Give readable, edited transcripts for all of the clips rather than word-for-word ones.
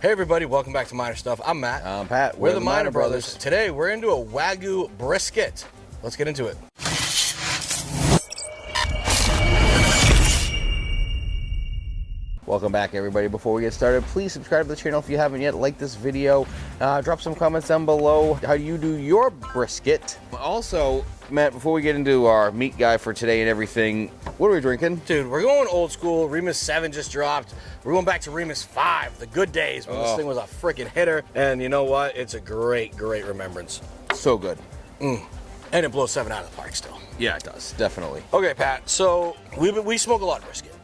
Hey everybody, welcome back to Minor Stuff. I'm Matt. I'm Pat. We're the Minor Brothers. Today we're into a Wagyu Brisket. Let's get into it. Welcome back everybody. Before we get started, please subscribe to the channel if you haven't yet. Like this video. Drop some comments down below how you do your brisket. Also, Matt, before we get into our meat guy for today and everything, what are we drinking? Dude, we're going old school. Remus 7 just dropped. We're going back to Remus 5, the good days when this thing was a freaking hitter. And you know what? It's a great, great remembrance. So good. And it blows 7 out of the park still. Yeah, it does. Definitely. Okay, Pat. So we smoke a lot of brisket.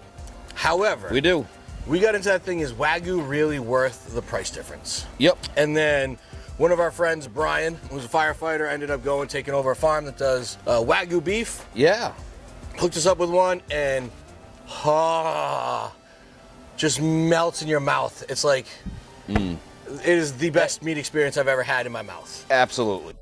However, We do. We got into that thing, is Wagyu really worth the price difference? Yep. And then one of our friends, Brian, who's a firefighter, ended up taking over a farm that does Wagyu beef. Yeah. Hooked us up with one, and just melts in your mouth. It's like, it is the best meat experience I've ever had in my mouth. Absolutely.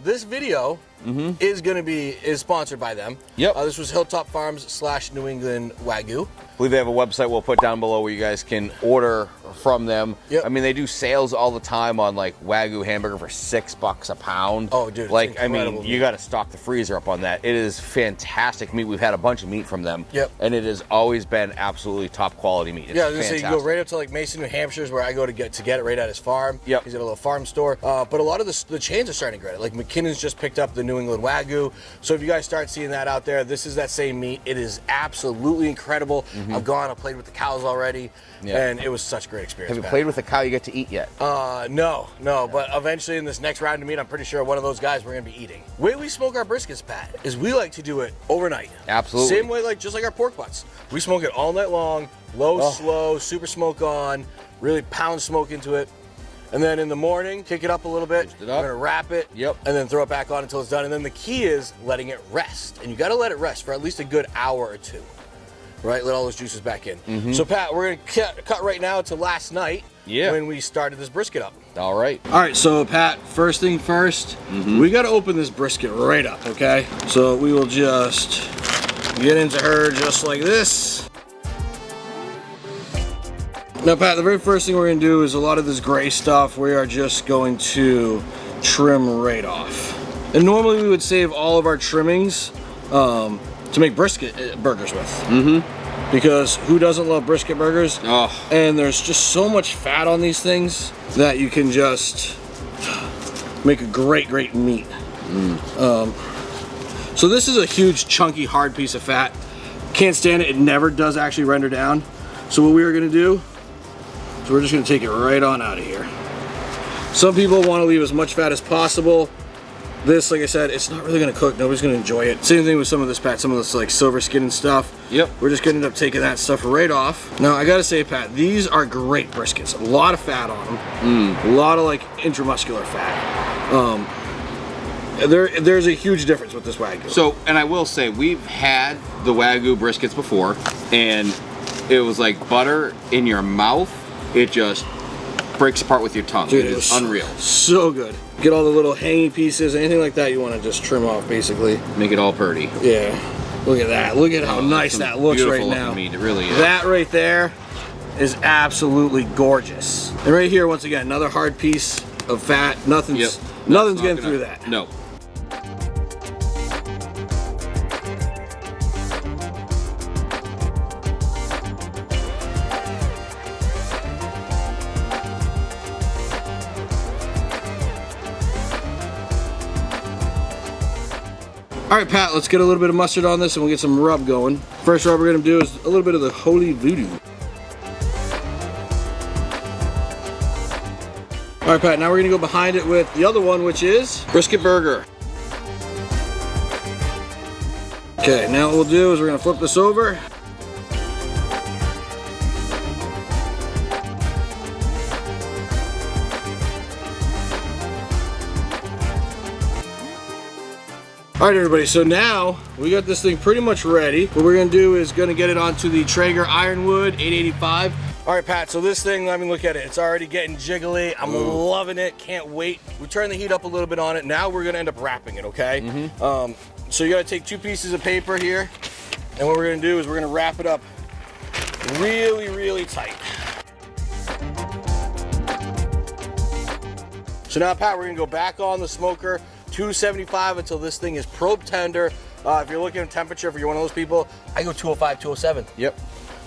This video is sponsored by them. Yep. This was Hilltop Farms / New England Wagyu. I believe they have a website we'll put down below where you guys can order from them. Yep. I mean, they do sales all the time on like Wagyu hamburger for $6 a pound. Oh, dude, like, I mean, meat. you got to stock the freezer up on that. It is fantastic meat. We've had a bunch of meat from them. Yep. And it has always been absolutely top quality meat. It's Yeah, I was gonna say fantastic. you go right up to like Mason, New Hampshire's where I go to get it right at his farm. Yep. He's got a little farm store. But a lot of the chains are starting to get it. Like McKinnon's just picked up the New England Wagyu. So if you guys start seeing that out there, this is that same meat. It is absolutely incredible. I've played with the cows already, and it was such a great experience. Have you played with a cow you get to eat yet? No, but eventually in this next round of meat, I'm pretty sure one of those guys we're gonna be eating. The way we smoke our briskets, Pat, is we like to do it overnight. Absolutely. Same way, just like our pork butts. We smoke it all night long, slow, super smoke on, really pound smoke into it. And then in the morning, kick it up a little bit. We're gonna wrap it, and then throw it back on until it's done. And then the key is letting it rest. And you gotta let it rest for at least a good hour or two. Right, let all those juices back in. So Pat, we're gonna cut right now to last night when we started this brisket up. All right. All right, so Pat, first thing first, we gotta open this brisket right up, okay? So we will just get into her just like this. Now Pat, the very first thing we're gonna do is a lot of this gray stuff we are just going to trim right off. And normally we would save all of our trimmings to make brisket burgers with. Because who doesn't love brisket burgers? And there's just so much fat on these things that you can just make a great meat. So this is a huge, chunky, hard piece of fat. Can't stand it. It never does actually render down. So what we are gonna do is we're just gonna take it right on out of here. Some people want to leave as much fat as possible. This, like I said, it's not really gonna cook. Nobody's gonna enjoy it. Same thing with some of this, Pat. Some of this like silver skin and stuff. We're just gonna end up taking that stuff right off. Now I gotta say, Pat, these are great briskets. A lot of fat on them. A lot of like intramuscular fat. There's a huge difference with this Wagyu. So, and I will say, we've had the Wagyu briskets before, and it was like butter in your mouth. It just breaks apart with your tongue. Dude, it is unreal. So good. Get all the little hangy pieces, anything like that you want to just trim off, basically. Make it all purty. Yeah. Look at that. Look at how nice that looks right now. Meat. It really is. That right there is absolutely gorgeous. And right here, once again, another hard piece of fat. Nothing's getting through that. No. All right, Pat, let's get a little bit of mustard on this and we'll get some rub going. First rub we're gonna do is a little bit of the holy voodoo. All All right, Pat, now we're gonna go behind it with the other one, which is brisket burger. Okay, now what we'll do is we're gonna flip this over. All right, everybody, so now we got this thing pretty much ready. What we're gonna do is gonna get it onto the Traeger Ironwood 885. All right, Pat, so this thing, let me look at it. It's already getting jiggly. I'm loving it, can't wait. We turned the heat up a little bit on it. Now we're gonna end up wrapping it, okay? So you gotta take 2 pieces of paper here, and what we're gonna do is we're gonna wrap it up really, really tight. So now, Pat, we're gonna go back on the smoker, 275 until this thing is probe tender. If you're looking at temperature, if you're one of those people, I go 205, 207. Yep.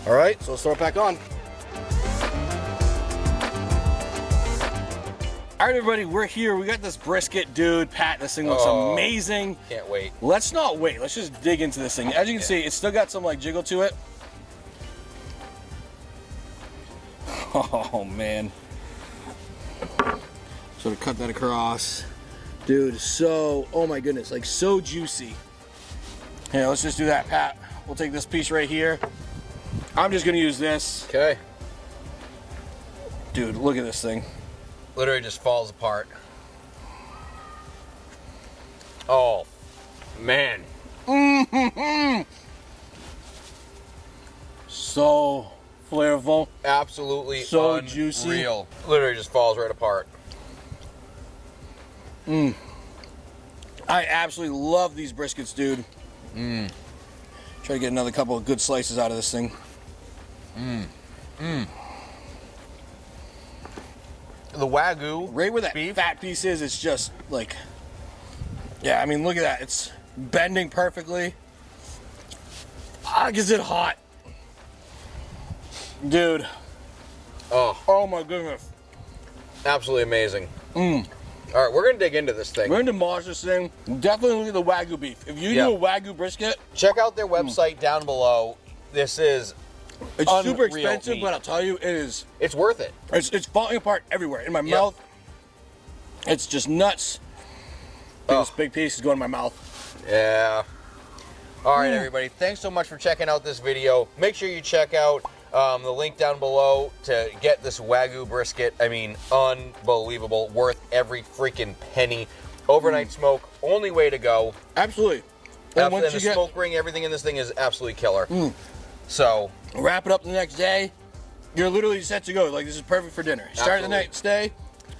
All right, so let's throw it back on. All right, everybody, we're here. We got this brisket, dude. Pat, this thing looks amazing. Can't wait. Let's not wait. Let's just dig into this thing. As you can see, it's still got some like jiggle to it. Oh, man. So to cut that across. Dude, so, oh my goodness, like so juicy. Here, let's just do that, Pat. We'll take this piece right here. I'm just gonna use this. Okay. Dude, look at this thing. Literally just falls apart. Oh, man. So flavorful. Absolutely so unreal. Juicy. Literally just falls right apart. I absolutely love these briskets, dude. Try to get another couple of good slices out of this thing. The Wagyu, right where that beef fat piece is, it's just like, yeah, I mean, look at that. It's bending perfectly. Is it hot? Dude. Oh my goodness. Absolutely amazing. All right, we're gonna dig into this thing. We're gonna demolish this thing. Definitely look at the Wagyu beef. If you do a Wagyu brisket, check out their website down below. This is super expensive, but I'll tell you, it's worth it. It's falling apart everywhere. In my mouth, it's just nuts. This big piece is going in my mouth. Yeah. All right, everybody. Thanks so much for checking out this video. Make sure you check out the link down below to get this Wagyu brisket. I mean, unbelievable. Worth every freaking penny. Overnight smoke, only way to go. Absolutely. And the smoke ring, everything in this thing is absolutely killer. So wrap it up the next day. You're literally set to go. Like, this is perfect for dinner. Start the next day.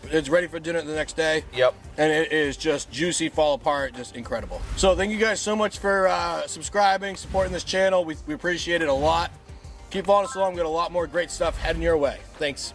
It's ready for dinner the next day. Yep. And it is just juicy, fall apart, just incredible. So thank you guys so much for subscribing, supporting this channel. We appreciate it a lot. Keep following us along. We've got a lot more great stuff heading your way. Thanks.